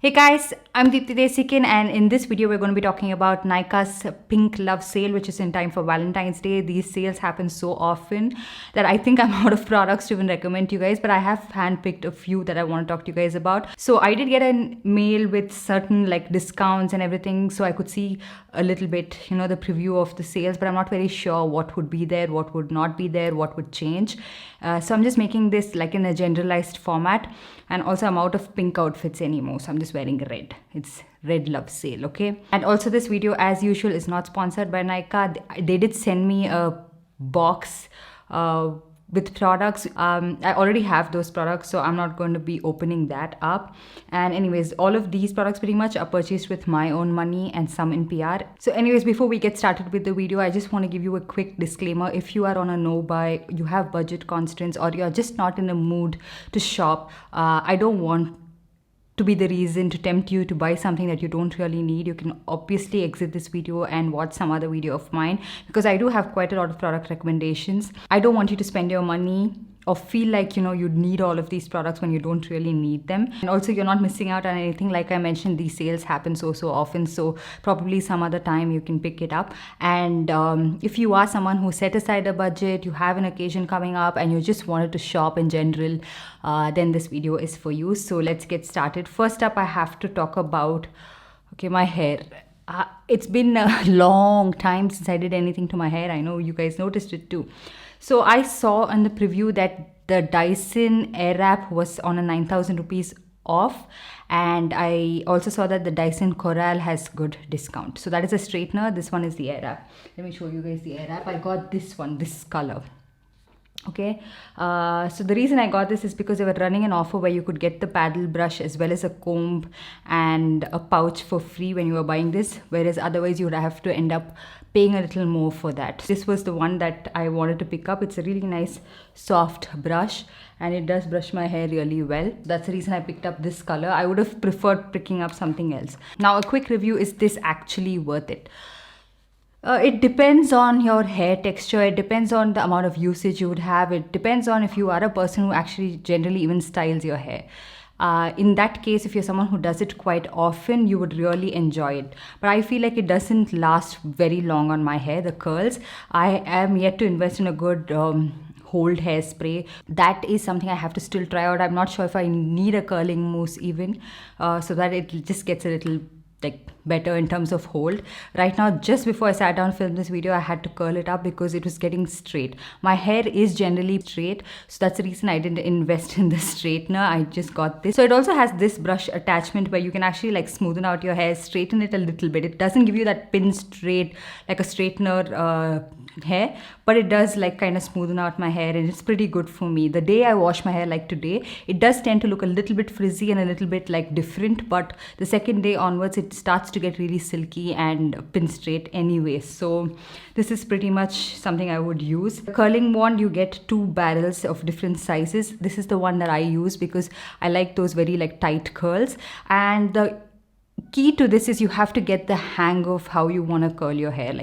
Hey guys, I'm Desikan, and in this video we're going to be talking about Nykaa's Pink Love Sale, which is in time for Valentine's Day. These sales happen so often that I think I'm out of products to even recommend to you guys, but I have handpicked a few that I want to talk to you guys about. So I did get a mail with certain like discounts and everything, so I could see a little bit, the preview of the sales, but I'm not very sure what would be there, what would not be there, what would change. So I'm just making this like in a generalized format, and also I'm out of pink outfits anymore, so I'm just wearing red. It's red love sale, okay? And also this video, as usual, is not sponsored by Nykaa. They did send me a box with products. I already have those products, so I'm not going to be opening that up. And anyways, all of these products pretty much are purchased with my own money and some in PR. So anyways, before we get started with the video, I just want to give you a quick disclaimer. If you are on a no buy, you have budget constraints, or you're just not in a mood to shop, I don't want to be the reason to tempt you to buy something that you don't really need. You can obviously exit this video and watch some other video of mine, because I do have quite a lot of product recommendations. I don't want you to spend your money or feel like you'd need all of these products when you don't really need them. And also, you're not missing out on anything. Like I mentioned, these sales happen so often, so probably some other time you can pick it up. And if you are someone who set aside a budget, you have an occasion coming up, and you just wanted to shop in general, then this video is for you. So let's get started. First up, I have to talk about my hair. It's been a long time since I did anything to my hair. I know you guys noticed it too. So I saw in the preview that the Dyson Airwrap was on a 9,000 rupees off, and I also saw that the Dyson Coral has good discount. So that is a straightener. This one is the Airwrap. Let me show you guys the Airwrap. I got this one, this color. Okay, so the reason I got this is because they were running an offer where you could get the paddle brush as well as a comb and a pouch for free when you were buying this, whereas otherwise you would have to end up paying a little more for that. This was the one that I wanted to pick up. It's a really nice soft brush, and it does brush my hair really well. That's the reason I picked up this color. I would have preferred picking up something else. Now, a quick review: is this actually worth it? It depends on your hair texture. It depends on the amount of usage you would have. It depends on if you are a person who actually generally even styles your hair. In that case, if you're someone who does it quite often, you would really enjoy it. But I feel like it doesn't last very long on my hair, the curls. I am yet to invest in a good hold hairspray. That is something I have to still try out. I'm not sure if I need a curling mousse even, so that it just gets a little better in terms of hold. Right now, just before I sat down to film this video, I had to curl it up because it was getting straight. My hair is generally straight, so that's the reason I didn't invest in the straightener. I just got this. So it also has this brush attachment where you can actually smoothen out your hair, straighten it a little bit. It doesn't give you that pin straight like a straightener hair, but it does kind of smoothen out my hair, and it's pretty good for me. The day I wash my hair like today, it does tend to look a little bit frizzy and a little bit different, but the second day onwards it starts to get really silky and pin straight anyway. So this is pretty much something I would use. The curling wand, you get 2 barrels of different sizes. This is the one that I use because I like those very tight curls, and the key to this is you have to get the hang of how you want to curl your hair.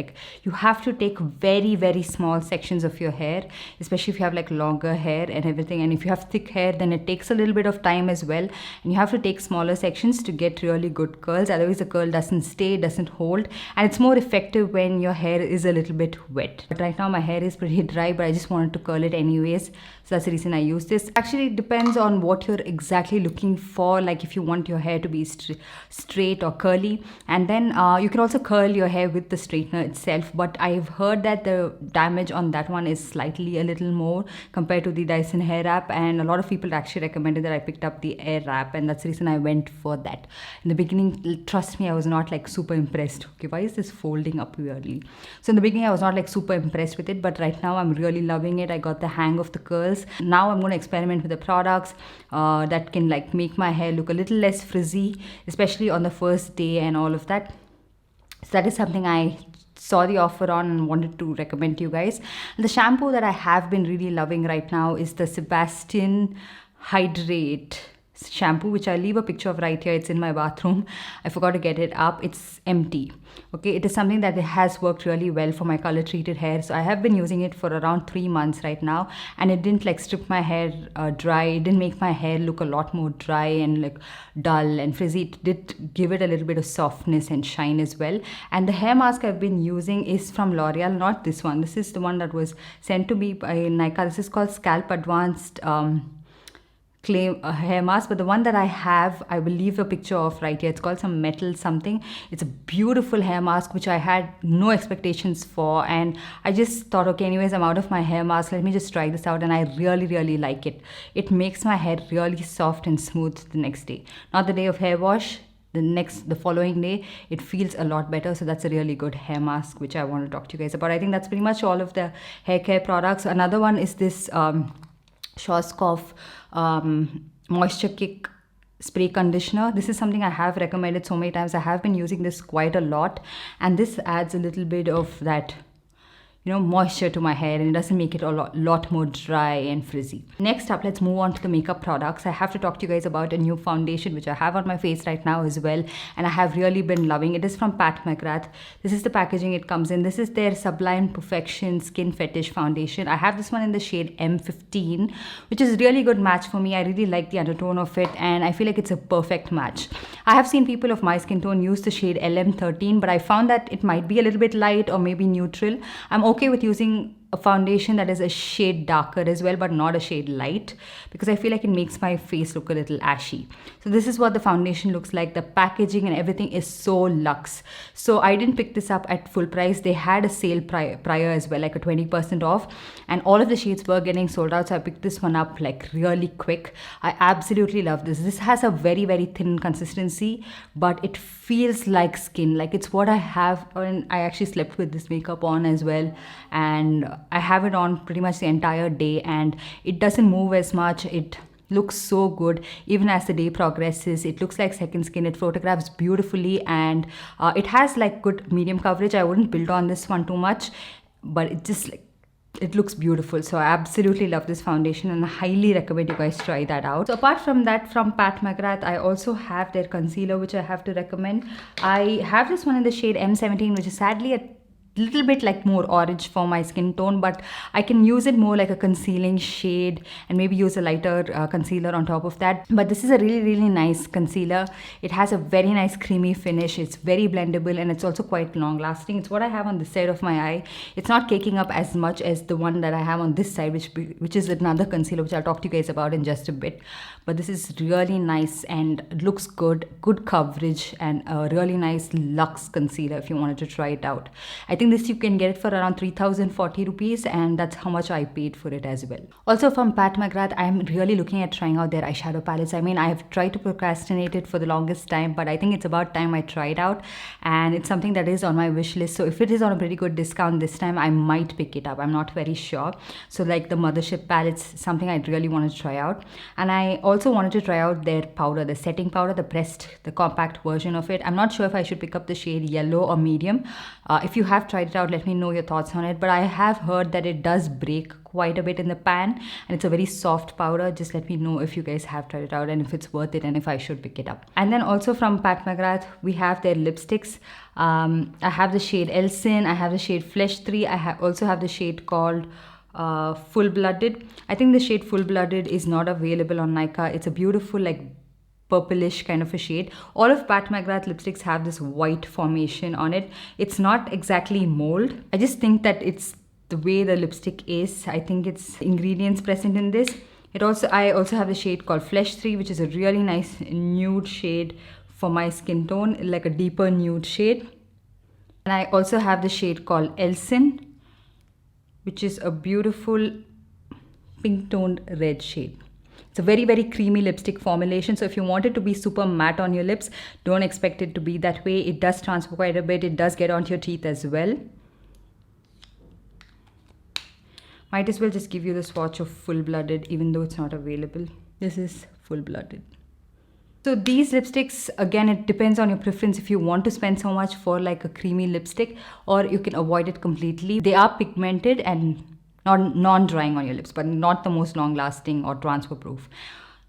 You have to take very small sections of your hair, especially if you have longer hair and everything. And if you have thick hair, then it takes a little bit of time as well, and you have to take smaller sections to get really good curls. Otherwise the curl doesn't stay, doesn't hold, and it's more effective when your hair is a little bit wet. But right now my hair is pretty dry, but I just wanted to curl it anyways, so that's the reason I use this. Actually, it depends on what you're exactly looking for, if you want your hair to be straight or curly, and then you can also curl your hair with the straightener itself, but I've heard that the damage on that one is slightly a little more compared to the Dyson Airwrap, and a lot of people actually recommended that I picked up the Airwrap, and that's the reason I went for that. In the beginning, trust me, I was not super impressed. Okay, why is this folding up weirdly? So in the beginning I was not super impressed with it, but right now I'm really loving it. I got the hang of the curls. Now I'm going to experiment with the products that can make my hair look a little less frizzy, especially on the first day and all of that. So that is something I saw the offer on and wanted to recommend to you guys. And the shampoo that I have been really loving right now is the Sebastian Hydrate shampoo, which I leave a picture of right here. It's in my bathroom. I forgot to get it up. It's empty. Okay, it is something that has worked really well for my color treated hair. So I have been using it for around 3 months right now, and it didn't like strip my hair dry. It didn't make my hair look a lot more dry and like dull and frizzy. It did give it a little bit of softness and shine as well. And the hair mask I've been using is from L'Oreal, not this one. This is the one that was sent to me by Nykaa. This is called Scalp Advanced claim a hair mask, but the one that I have, I will leave a picture of right here. It's called some metal something. It's a beautiful hair mask which I had no expectations for, and I just thought, okay, anyways, I'm out of my hair mask, let me just try this out, and I really like it. It makes my hair really soft and smooth the next day, not the day of hair wash. The following day it feels a lot better. So that's a really good hair mask which I want to talk to you guys about. I think that's pretty much all of the hair care products. Another one is this Schwarzkopf Moisture Kick spray conditioner. This is something I have recommended so many times. I have been using this quite a lot, and this adds a little bit of that, you know, moisture to my hair, and it doesn't make it a lot more dry and frizzy. Next up, let's move on to the makeup products. I have to talk to you guys about a new foundation which I have on my face right now as well, and I have really been loving it. It is from Pat McGrath. This is the packaging it comes in. This is their Sublime Perfection Skin Fetish foundation. I have this one in the shade M15, which is a really good match for me. I really like the undertone of it, and I feel like it's a perfect match. I have seen people of my skin tone use the shade LM13, but I found that it might be a little bit light or maybe neutral. I'm okay with using a foundation that is a shade darker as well, but not a shade light, because I feel like it makes my face look a little ashy. So this is what the foundation looks like. The packaging and everything is so luxe. So I didn't pick this up at full price. They had a sale prior as well, like a 20% off, and all of the shades were getting sold out. So I picked this one up like really quick. I absolutely love this. This has a very thin consistency, but it feels like skin. Like it's what I have, and I actually slept with this makeup on as well, and I have it on pretty much the entire day, and it doesn't move as much. It looks so good even as the day progresses. It looks like second skin. It photographs beautifully, and it has like good medium coverage. I wouldn't build on this one too much, but it just like, it looks beautiful. So I absolutely love this foundation, and I highly recommend you guys try that out. So apart from that, from Pat McGrath, I also have their concealer which I have to recommend. I have this one in the shade M17, which is sadly a little bit like more orange for my skin tone, but I can use it more like a concealing shade and maybe use a lighter concealer on top of that. But this is a really nice concealer. It has a very nice creamy finish. It's very blendable, and it's also quite long lasting. It's what I have on this side of my eye. It's not caking up as much as the one that I have on this side, which is another concealer which I'll talk to you guys about in just a bit. But this is really nice and looks good coverage, and a really nice luxe concealer if you wanted to try it out. I think this you can get it for around 3,040 rupees, and that's how much I paid for it as well. Also from Pat McGrath, I'm really looking at trying out their eyeshadow palettes. I mean, I have tried to procrastinate it for the longest time, but I think it's about time I try it out, and it's something that is on my wish list. So if it is on a pretty good discount this time, I might pick it up. I'm not very sure. So like the Mothership palettes, something I really want to try out. And I also wanted to try out their powder, the setting powder, the compact version of it. I'm not sure if I should pick up the shade yellow or medium. If you have tried it out, let me know your thoughts on it. But I have heard that it does break quite a bit in the pan, and it's a very soft powder. Just let me know if you guys have tried it out and if it's worth it and if I should pick it up. And then also from Pat McGrath, we have their lipsticks. I have the shade Elsin, I have the shade Flesh 3, I also have the shade called Full Blooded. I think the shade Full Blooded is not available on Nykaa. It's a beautiful like purplish kind of a shade. All of Pat McGrath lipsticks have this white formation on it. It's not exactly mold. I just think that it's the way the lipstick is. I think it's ingredients present in this. I also have the shade called Flesh 3, which is a really nice nude shade for my skin tone, like a deeper nude shade. And I also have the shade called Elsin, which is a beautiful pink toned red shade. It's a very creamy lipstick formulation. So if you want it to be super matte on your lips, don't expect it to be that way. It does transfer quite a bit. It does get onto your teeth as well. Might as well just give you the swatch of Full Blooded, even though it's not available. This is Full Blooded. So these lipsticks, again, it depends on your preference if you want to spend so much for like a creamy lipstick, or you can avoid it completely. They are pigmented and non-drying on your lips, but not the most long-lasting or transfer-proof.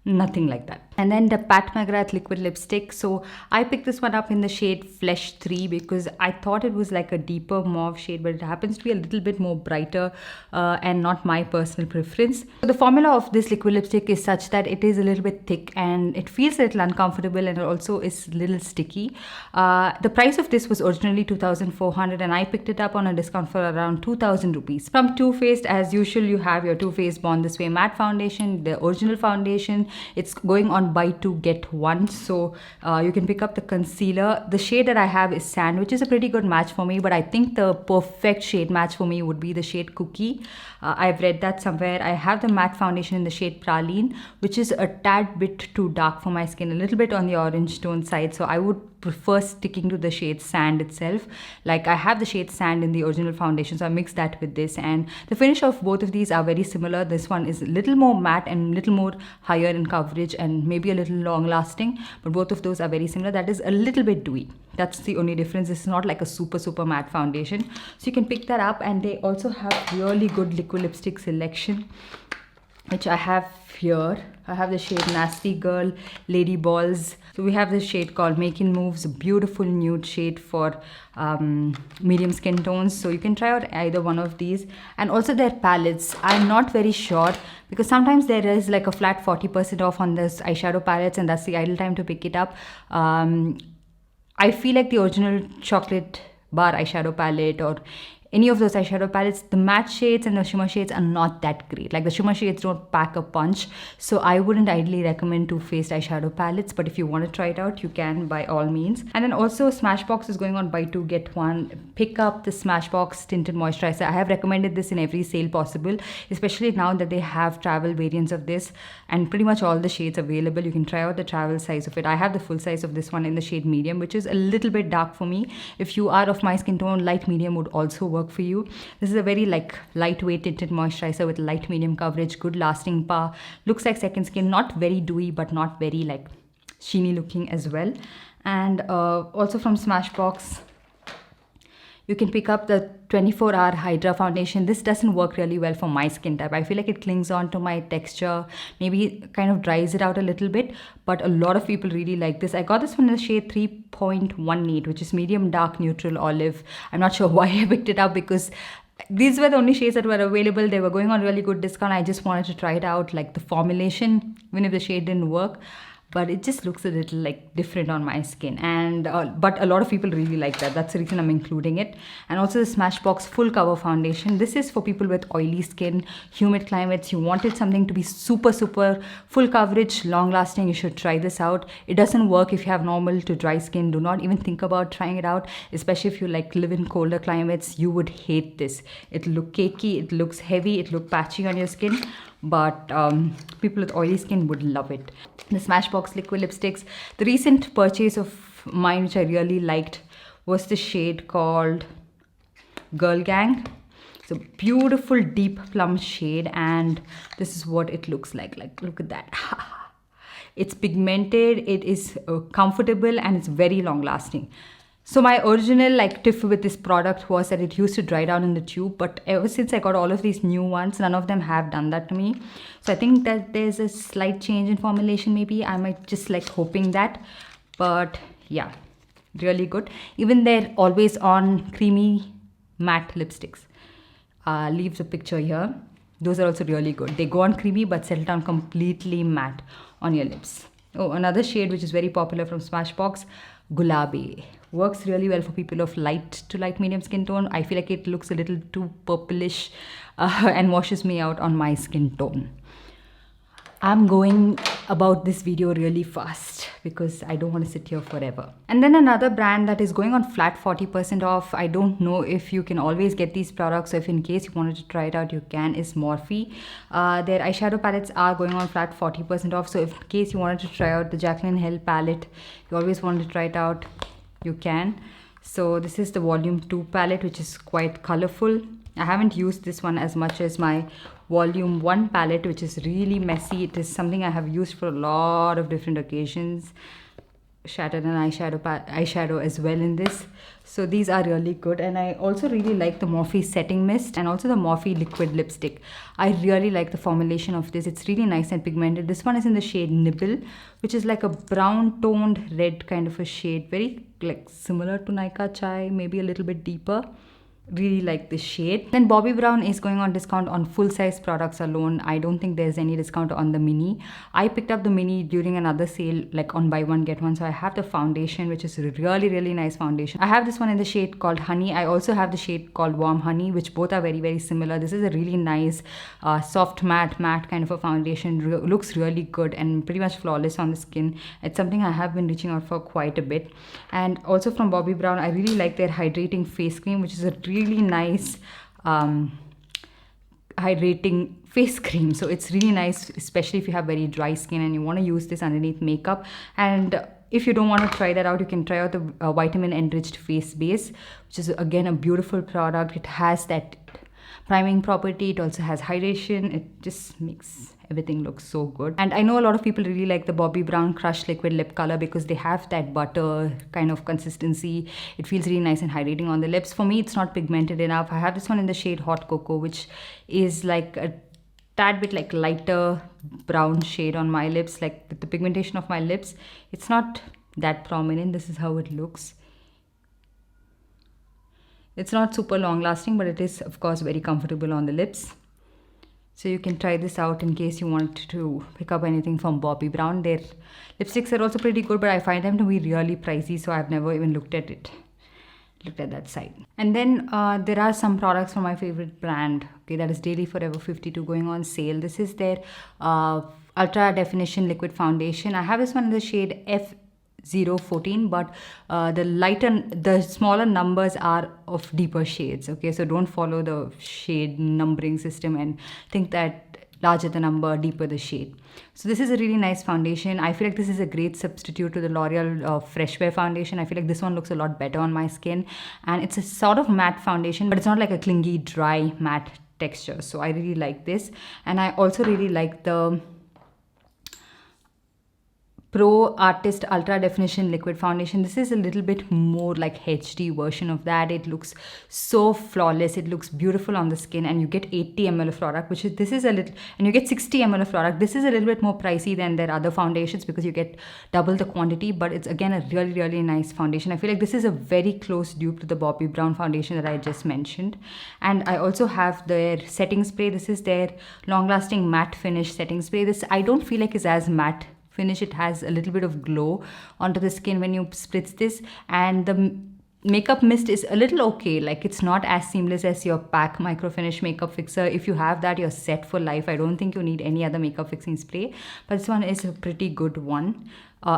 Nothing like that. And then the Pat McGrath liquid lipstick. So I picked this one up in the shade Flesh 3 because I thought it was like a deeper mauve shade, but it happens to be a little bit more brighter and not my personal preference. So the formula of this liquid lipstick is such that it is a little bit thick and it feels a little uncomfortable, and it also is a little sticky. The price of this was originally 2,400 and I picked it up on a discount for around 2,000 rupees. From Too Faced, as usual, you have your Too Faced Born This Way matte foundation, the original foundation. It's going on buy two get one, so you can pick up the concealer. The shade that I have is Sand, which is a pretty good match for me, but I think the perfect shade match for me would be the shade Cookie. I've read that somewhere. I have the matte foundation in the shade Praline, which is a tad bit too dark for my skin, a little bit on the orange tone side, so I would prefer sticking to the shade Sand itself. Like, I have the shade Sand in the original foundation, so I mixed that with this, and the finish of both of these are very similar. This one is a little more matte and a little more higher in coverage and maybe a little long lasting, but both of those are very similar. That is a little bit dewy. That's the only difference. It's not like a super matte foundation, so you can pick that up. And they also have really good liquid lipstick selection, which I have here. I have the shade Nasty Girl, Lady Balls. So we have this shade called Making Moves, a beautiful nude shade for medium skin tones. So you can try out either one of these. And also their palettes, I'm not very sure, because sometimes there is like a flat 40% off on this eyeshadow palettes, and that's the ideal time to pick it up. I feel like the original chocolate bar eyeshadow palette or any of those eyeshadow palettes, the matte shades and the shimmer shades are not that great. Like, the shimmer shades don't pack a punch, so I wouldn't ideally recommend Too Faced eyeshadow palettes, but if you want to try it out, you can by all means. And then also Smashbox is going on buy two get one. Pick up the Smashbox tinted moisturizer. I have recommended this in every sale possible, especially now that they have travel variants of this and pretty much all the shades available. You can try out the travel size of it. I have the full size of this one in the shade Medium, which is a little bit dark for me. If you are of my skin tone, light medium would also work for you. This is a very like lightweight tinted moisturizer with light medium coverage, good lasting power, looks like second skin, not very dewy but not very like sheeny looking as well. And also from Smashbox, you can pick up the 24-hour Hydra foundation. This doesn't work really well for my skin type. I feel like it clings on to my texture, maybe kind of dries it out a little bit, but a lot of people really like this. I got this one in the shade 3.18, which is medium dark neutral olive. I'm not sure why I picked it up, because these were the only shades that were available. They were going on really good discount. I just wanted to try it out, like the formulation, even if the shade didn't work. But it just looks a little like different on my skin, and but a lot of people really like that. That's the reason I'm including it. And also the Smashbox full cover foundation. This is for people with oily skin, humid climates. You wanted something to be super full coverage, long lasting. You should try this out. It doesn't work if you have normal to dry skin. Do not even think about trying it out, especially if you like live in colder climates. You would hate this. It'll look cakey, it looks heavy, it look patchy on your skin, but people with oily skin would love it. The Smashbox liquid lipsticks. The recent purchase of mine, which I really liked, was the shade called Girl Gang. It's a beautiful deep plum shade, and this is what it looks like. Like, look at that. It's pigmented, it is comfortable, and it's very long lasting. So my original like tiff with this product was that it used to dry down in the tube, but ever since I got all of these new ones, none of them have done that to me. So I think that there's a slight change in formulation. Maybe I might just like hoping that, but yeah, really good. Even their always on creamy matte lipsticks. Leave the picture here. Those are also really good. They go on creamy but settle down completely matte on your lips. Oh, another shade which is very popular from Smashbox, Gulabi. Works really well for people of light to light medium skin tone. I feel like it looks a little too purplish and washes me out on my skin tone. I'm going about this video really fast because I don't want to sit here forever. And then another brand that is going on flat 40% off. I don't know if you can always get these products, so if in case you wanted to try it out, you can, is Morphe. Their eyeshadow palettes are going on flat 40% off. So if in case you wanted to try out the Jaclyn Hell palette, you always wanted to try it out, you can. So this is the volume 2 palette, which is quite colorful. I haven't used this one as much as my volume 1 palette, which is really messy. It is something I have used for a lot of different occasions. shattered an eyeshadow as well in this. So these are really good, and I also really like the Morphe setting mist and also the Morphe liquid lipstick. I really like the formulation of this. It's really nice and pigmented. This one is in the shade Nibble, which is like a brown toned red kind of a shade, very like similar to Nykaa Chai, maybe a little bit deeper. Really like this shade. Then Bobbi Brown is going on discount on full size products alone. I don't think there's any discount on the mini. I picked up the mini during another sale, like on buy one get one. So I have the foundation, which is a really nice foundation. I have this one in the shade called Honey. I also have the shade called Warm Honey, which both are very similar. This is a really nice soft matte kind of a foundation. Looks really good and pretty much flawless on the skin. It's something I have been reaching out for quite a bit. And also from Bobbi Brown, I really like their hydrating face cream, which is a really nice hydrating face cream. So it's really nice, especially if you have very dry skin and you want to use this underneath makeup. And if you don't want to try that out, you can try out the vitamin enriched face base, which is again a beautiful product. It has that priming property, it also has hydration. It just makes everything look so good. And I know a lot of people really like the Bobbi Brown Crush Liquid Lip Color because they have that butter kind of consistency. It feels really nice and hydrating on the lips. For me, it's not pigmented enough. I have this one in the shade Hot Cocoa, which is like a tad bit like lighter brown shade on my lips. Like with the pigmentation of my lips, it's not that prominent. This is how it looks. It's not super long lasting, but it is of course very comfortable on the lips. So you can try this out in case you want to pick up anything from Bobbi Brown. Their lipsticks are also pretty good, but I find them to be really pricey, so I've never even looked at that side. And then there are some products from my favorite brand, okay, that is Daily Forever 52, going on sale. This is their ultra definition liquid foundation. I have this one in the shade F014, but the smaller numbers are of deeper shades, okay? So don't follow the shade numbering system and think that larger the number, deeper the shade. So this is a really nice foundation. I feel like this is a great substitute to the L'Oreal Fresh Wear foundation. I feel like this one looks a lot better on my skin, and it's a sort of matte foundation, but it's not like a clingy dry matte texture. So I really like this. And I also really like the Pro Artist Ultra Definition Liquid Foundation. This is a little bit more like HD version of that. It looks so flawless. It looks beautiful on the skin, and you get 80 ml of product, which is, this is a little, and you get 60 ml of product. This is a little bit more pricey than their other foundations because you get double the quantity, but it's again a really nice foundation. I feel like this is a very close dupe to the Bobbi Brown foundation that I just mentioned. And I also have their setting spray. This is their long lasting matte finish setting spray. This I don't feel like is as matte finish. It has a little bit of glow onto the skin when you spritz this, and the makeup mist is a little okay. Like it's not as seamless as your PAC micro finish makeup fixer. If you have that, you're set for life. I don't think you need any other makeup fixing spray, but this one is a pretty good one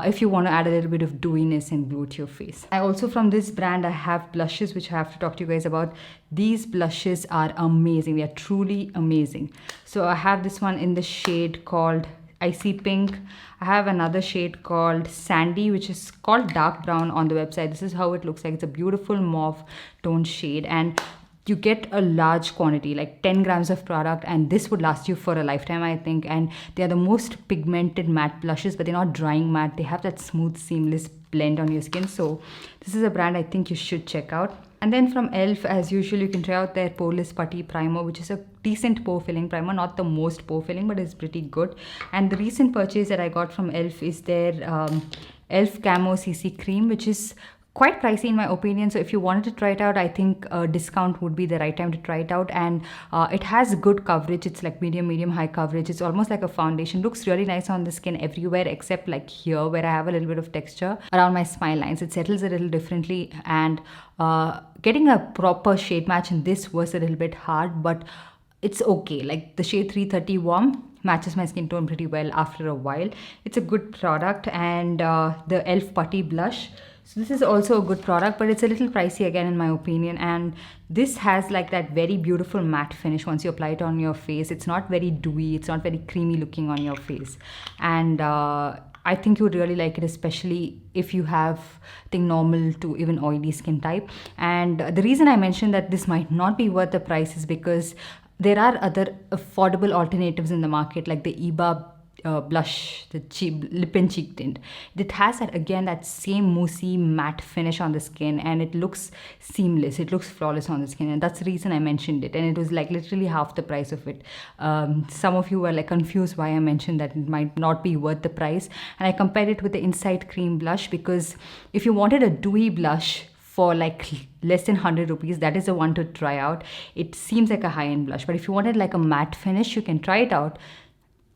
if you want to add a little bit of dewiness and glow to your face. I also, from this brand, I have blushes which I have to talk to you guys about. These blushes are amazing. They are truly amazing. So I have this one in the shade called Icy Pink. I have another shade called Sandy, which is called dark brown on the website. This is how it looks like. It's a beautiful mauve tone shade, and you get a large quantity, like 10 grams of product, and this would last you for a lifetime, I think. And they are the most pigmented matte blushes, but they're not drying matte. They have that smooth, seamless blend on your skin. So this is a brand I think you should check out. And then from e.l.f., as usual, you can try out their Poreless Putty Primer, which is a decent pore filling primer. Not the most pore filling, but it's pretty good. And the recent purchase that I got from e.l.f. is their e.l.f. Camo CC Cream, which is quite pricey in my opinion. So if you wanted to try it out, I think a discount would be the right time to try it out. And it has good coverage. It's like medium high coverage. It's almost like a foundation. Looks really nice on the skin everywhere except like here where I have a little bit of texture around my smile lines. It settles a little differently, and getting a proper shade match in this was a little bit hard, but it's okay. Like the shade 330 Warm matches my skin tone pretty well after a while. It's a good product. And the e.l.f. Putty Blush, so this is also a good product, but it's a little pricey again in my opinion. And this has like that very beautiful matte finish once you apply it on your face. It's not very dewy, it's not very creamy looking on your face. And I think you would really like it, especially if you have, I think, normal to even oily skin type. And the reason I mentioned that this might not be worth the price is because there are other affordable alternatives in the market, like the blush, the cheek, lip and cheek tint. It has that, again, that same moussey matte finish on the skin, and it looks seamless, it looks flawless on the skin, and that's the reason I mentioned it. And it was like literally half the price of it. Some of you were like confused why I mentioned that it might not be worth the price, and I compared it with the Insight Cream blush, because if you wanted a dewy blush for like less than 100 rupees, that is the one to try out. It seems like a high-end blush, but if you wanted like a matte finish, you can try it out.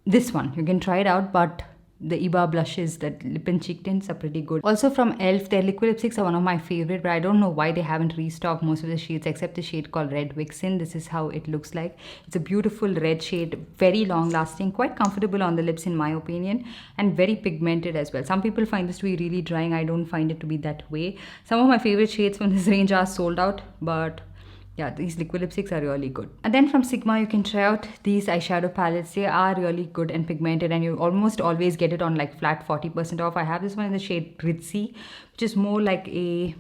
This one, you can try it out, but the Iba blushes, that lip and cheek tints, are pretty good. Also from e.l.f., their liquid lipsticks are one of my favorite, but I don't know why they haven't restocked most of the shades except the shade called Red Vixen. This is how it looks like. It's a beautiful red shade, very long lasting, quite comfortable on the lips in my opinion, and very pigmented as well. Some people find this to be really drying. I don't find it to be that way. Some of my favorite shades from this range are sold out, but yeah, these liquid lipsticks are really good. And then from Sigma, you can try out these eyeshadow palettes. They are really good and pigmented, and you almost always get it on like flat 40% off. I have this one in the shade Ritzy, which is more like a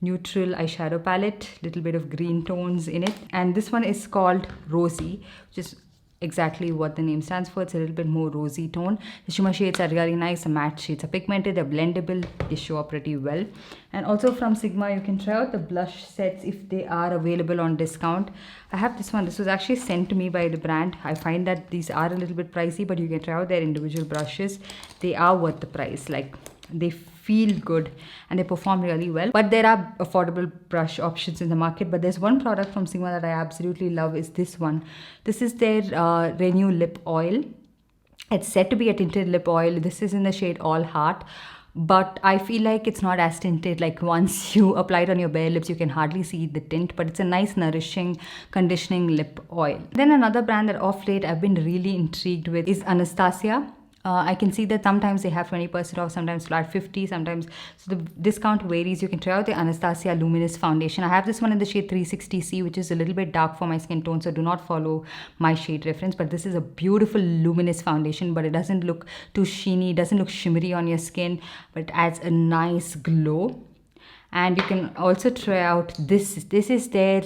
neutral eyeshadow palette, little bit of green tones in it. And this one is called Rosy, which is exactly what the name stands for. It's a little bit more rosy tone. The shimmer shades are really nice. The matte shades are pigmented, they're blendable, they show up pretty well. And also from Sigma, you can try out the blush sets if they are available on discount. I have this one. This was actually sent to me by the brand. I find that these are a little bit pricey, but you can try out their individual brushes. They are worth the price. Like, they feel good and they perform really well. But there are affordable brush options in the market. But there's one product from Sigma that I absolutely love, is this one. This is their Renew Lip Oil. It's said to be a tinted lip oil. This is in the shade All Heart, but I feel like it's not as tinted. Like, once you apply it on your bare lips, you can hardly see the tint, but it's a nice nourishing conditioning lip oil. Then another brand that off late I've been really intrigued with is Anastasia. I can see that sometimes they have 20% off, sometimes flat 50, sometimes, so the discount varies. You can try out the Anastasia Luminous Foundation. I have this one in the shade 360C, which is a little bit dark for my skin tone, so do not follow my shade reference. But this is a beautiful luminous foundation, but it doesn't look too sheeny, doesn't look shimmery on your skin, but it adds a nice glow. And you can also try out this. This is their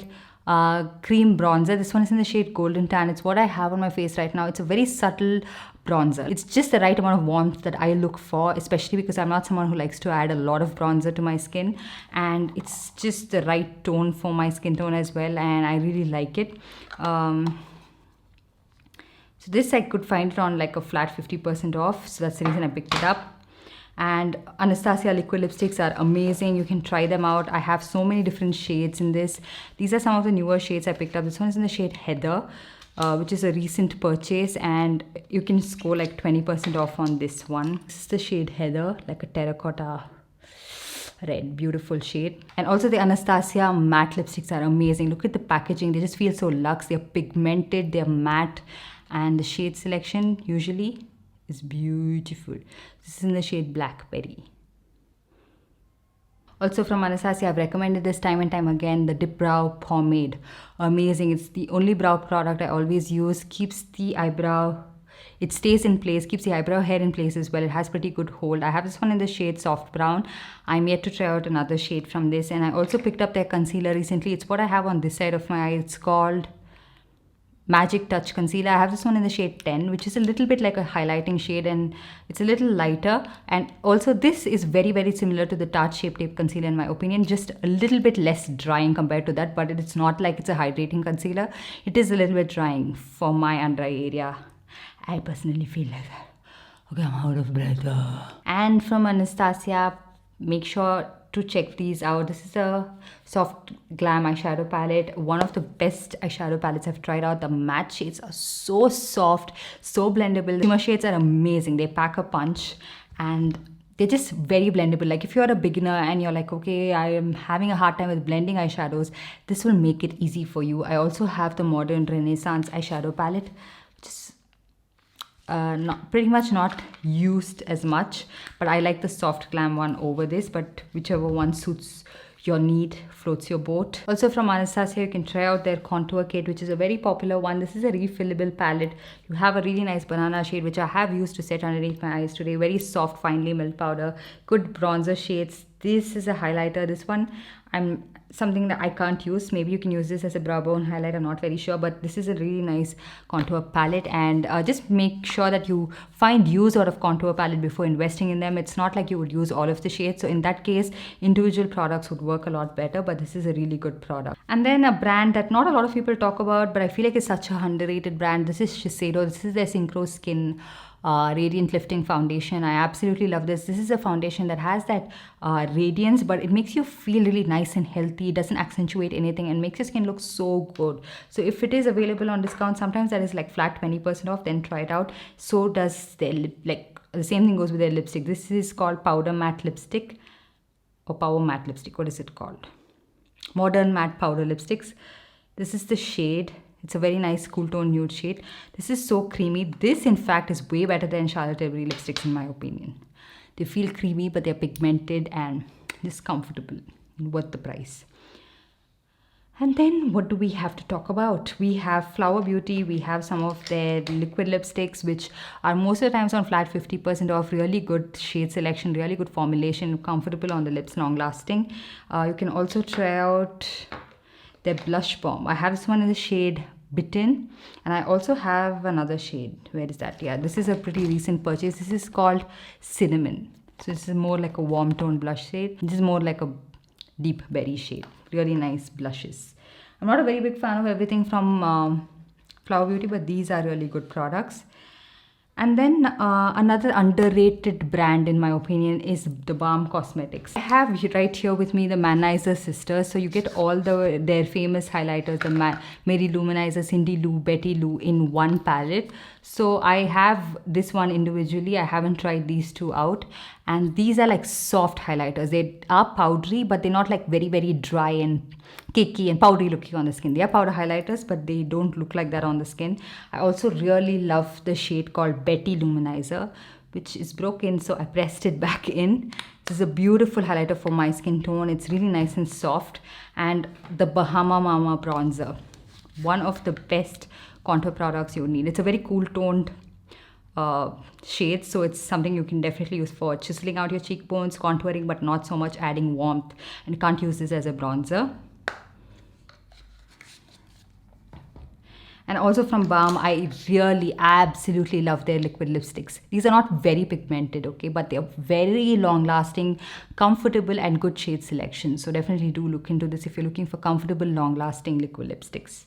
cream bronzer. This one is in the shade Golden Tan. It's what I have on my face right now. It's a very subtle bronzer. It's just the right amount of warmth that I look for, especially because I'm not someone who likes to add a lot of bronzer to my skin, and it's just the right tone for my skin tone as well, and I really like it. So this, I could find it on like a flat 50% off, so that's the reason I picked it up. And Anastasia liquid lipsticks are amazing. You can try them out. I have so many different shades in this. These are some of the newer shades I picked up. This one is in the shade Heather, which is a recent purchase, and you can score like 20% off on this one. This is the shade Heather, like a terracotta red, beautiful shade. And also the Anastasia matte lipsticks are amazing. Look at the packaging. They just feel so luxe. They're pigmented, they're matte, and the shade selection usually is beautiful. This is in the shade Blackberry. Also from Anastasia, I've recommended this time and time again, the Dip Brow Pomade. Amazing. It's the only brow product I always use. Keeps the eyebrow, it stays in place, keeps the eyebrow hair in place as well. It has pretty good hold. I have this one in the shade Soft Brown. I'm yet to try out another shade from this. And I also picked up their concealer recently. It's what I have on this side of my eye. It's called Magic Touch Concealer. I have this one in the shade 10, which is a little bit like a highlighting shade, and it's a little lighter. And also this is very, very similar to the Tarte Shape Tape Concealer in my opinion, just a little bit less drying compared to that, but it's not like it's a hydrating concealer. It is a little bit drying for my under eye area. I personally feel like that. Okay, I'm out of breath. And from Anastasia, make sure to check these out. This is a soft glam eyeshadow palette, one of the best eyeshadow palettes I've tried out. The matte shades are so soft, so blendable. The shimmer shades are amazing. They pack a punch and they're just very blendable. Like, if you're a beginner and you're like, okay, I am having a hard time with blending eyeshadows, this will make it easy for you. I also have the Modern Renaissance eyeshadow palette, which is pretty much not used as much, but I like the soft glam one over this, but whichever one suits your need, floats your boat. Also from Anastasia, you can try out their contour kit, which is a very popular one. This is a refillable palette. You have a really nice banana shade, which I have used to set underneath my eyes today. Very soft, finely milled powder, good bronzer shades, This is a highlighter. This one, I'm something that I can't use. Maybe you can use this as a brow bone highlight. I'm not very sure, but this is a really nice contour palette. And just make sure that you find use out of contour palette before investing in them. It's not like you would use all of the shades. So in that case, individual products would work a lot better, but this is a really good product. And then a brand that not a lot of people talk about, but I feel like it's such a underrated brand. This is Shiseido. This is their Synchro Skin Radiant Lifting Foundation. I absolutely love this. This is a foundation that has that radiance, but it makes you feel really nice and healthy. It doesn't accentuate anything and makes your skin look so good. So if it is available on discount, sometimes that is like flat 20% off, then try it out. So does their like the same thing goes with their lipstick. This is called Powder Matte Lipstick or Power Matte Lipstick. What is it called? Modern Matte Powder Lipsticks. This is the shade. It's a very nice cool tone nude shade. This is so creamy. This in fact is way better than Charlotte Tilbury lipsticks in my opinion. They feel creamy, but they're pigmented and just comfortable, worth the price. And then what do we have to talk about? We have Flower Beauty. We have some of their liquid lipsticks, which are most of the times on flat 50% off. Really good shade selection, really good formulation, comfortable on the lips, long lasting. You can also try out their blush bomb. I have this one in the shade Bitten, and I also have another shade. Where is that? Yeah, this is a pretty recent purchase. This is called Cinnamon. So this is more like a warm tone blush shade. This is more like a deep berry shade. Really nice blushes. I'm not a very big fan of everything from Flower Beauty, but these are really good products. And then another underrated brand in my opinion is the Balm Cosmetics. I have right here with me the Manizer sisters. So you get all their famous highlighters, the Mary Luminizer, Cindy Lou, Betty Lou in one palette. So I have this one individually. I haven't tried these two out. And these are like soft highlighters. They are powdery, but they're not like very, very dry and cakey and powdery looking on the skin. They are powder highlighters, but they don't look like that on the skin. I also really love the shade called Betty Luminizer, which is broken, so I pressed it back in. This is a beautiful highlighter for my skin tone. It's really nice and soft. And the Bahama Mama bronzer, one of the best contour products you need. It's a very cool toned shade, so it's something you can definitely use for chiseling out your cheekbones, contouring, but not so much adding warmth. And you can't use this as a bronzer. And also from Balm, I really absolutely love their liquid lipsticks. These are not very pigmented, okay, but they're very long lasting, comfortable and good shade selection. So definitely do look into this if you're looking for comfortable, long lasting liquid lipsticks.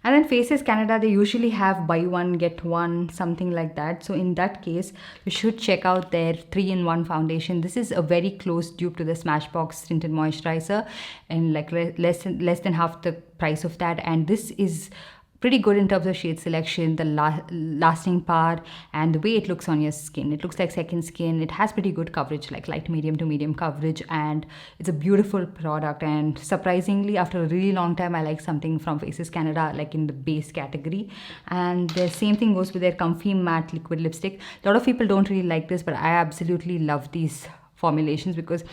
And then Faces Canada, they usually have buy one, get one, something like that. So in that case, you should check out their 3-in-1 foundation. This is a very close dupe to the Smashbox Tinted Moisturizer and like less than half the price of that. And this is pretty good in terms of shade selection, the lasting power, and the way it looks on your skin. It looks like second skin. It has pretty good coverage, like light medium to medium coverage, and it's a beautiful product. And surprisingly, after a really long time, I like something from Faces Canada, like in the base category. And the same thing goes with their Comfy Matte Liquid Lipstick. A lot of people don't really like this, but I absolutely love these formulations because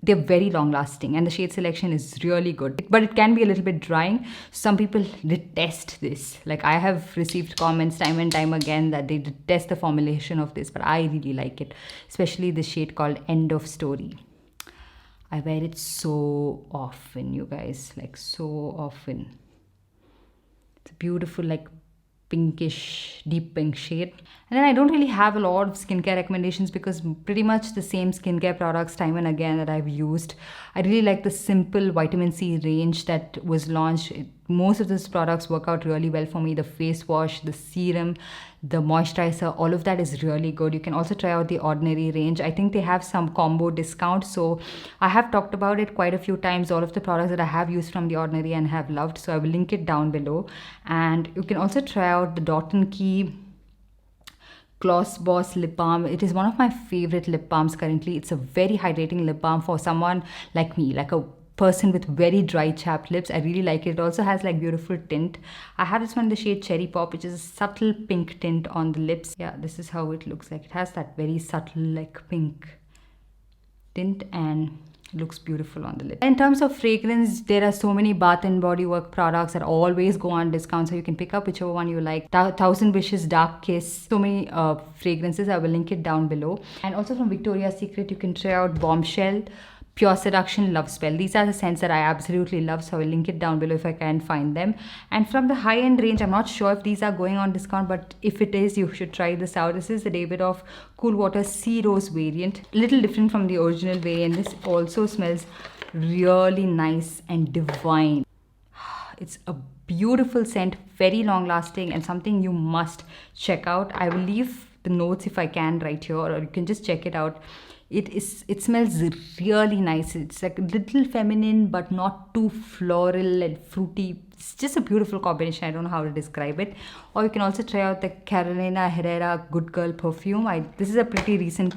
they're very long lasting and the shade selection is really good, but it can be a little bit drying. Some people detest this. Like I have received comments time and time again that they detest the formulation of this, but I really like it, especially the shade called End of Story. I wear it so often, you guys, like so often. It's a beautiful like pinkish, deep pink shade. And then I don't really have a lot of skincare recommendations because pretty much the same skincare products time and again that I've used. I really like the simple vitamin C range that was launched. Most of these products work out really well for me. The face wash, the serum, the moisturizer, all of that is really good. You can also try out the Ordinary range. I think they have some combo discount. So I have talked about it quite a few times, all of the products that I have used from the Ordinary and have loved. So I will link it down below. And you can also try out the Dot & Key Gloss Boss lip balm. It is one of my favorite lip balms currently. It's a very hydrating lip balm for someone like me, like a person with very dry chapped lips. I really like it. It also has like beautiful tint. I have this one in the shade Cherry Pop, which is a subtle pink tint on the lips. Yeah, this is how it looks like. It has that very subtle like pink tint and Looks beautiful on the lip. In terms of fragrance, there are so many Bath and Body Works products that always go on discount, so you can pick up whichever one you like. Thousand Wishes Dark Kiss, so many fragrances. I will link it down below. And also from Victoria's Secret, you can try out Bombshell, Pure Seduction, Love Spell. These are the scents that I absolutely love, so I will link it down below if I can find them. And from the high-end range, I'm not sure if these are going on discount, but if it is, you should try this out. This is the Davidoff Cool Water Sea Rose variant. Little different from the original variant. This also smells really nice and divine. It's a beautiful scent, very long lasting, and something you must check out. I will leave the notes if I can right here, or you can just check it out. It smells really nice. It's like a little feminine but not too floral and fruity. It's just a beautiful combination. I don't know how to describe it. Or you can also try out the Carolina Herrera Good Girl perfume. This is a pretty recent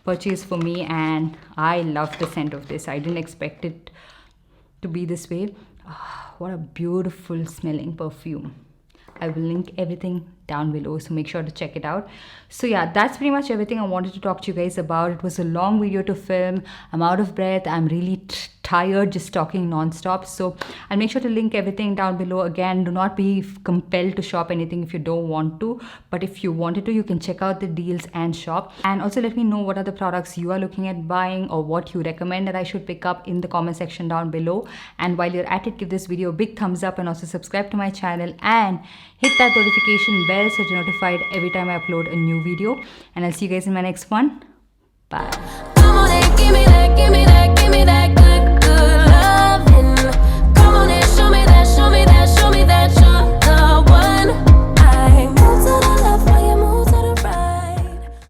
purchase for me, and I love the scent of this. I didn't expect it to be this way. What a beautiful smelling perfume. I will link everything down below, so make sure to check it out. So yeah, that's pretty much everything I wanted to talk to you guys about. It was a long video to film. I'm out of breath. I'm really tired just talking non-stop, so I'll make sure to link everything down below. Again, do not be compelled to shop anything if you don't want to, but if you wanted to, you can check out the deals and shop. And also let me know what are the products you are looking at buying, or what you recommend that I should pick up in the comment section down below. And while you're at it, give this video a big thumbs up, and also subscribe to my channel and hit that notification bell so you're notified every time I upload a new video. And I'll see you guys in my next one. Bye.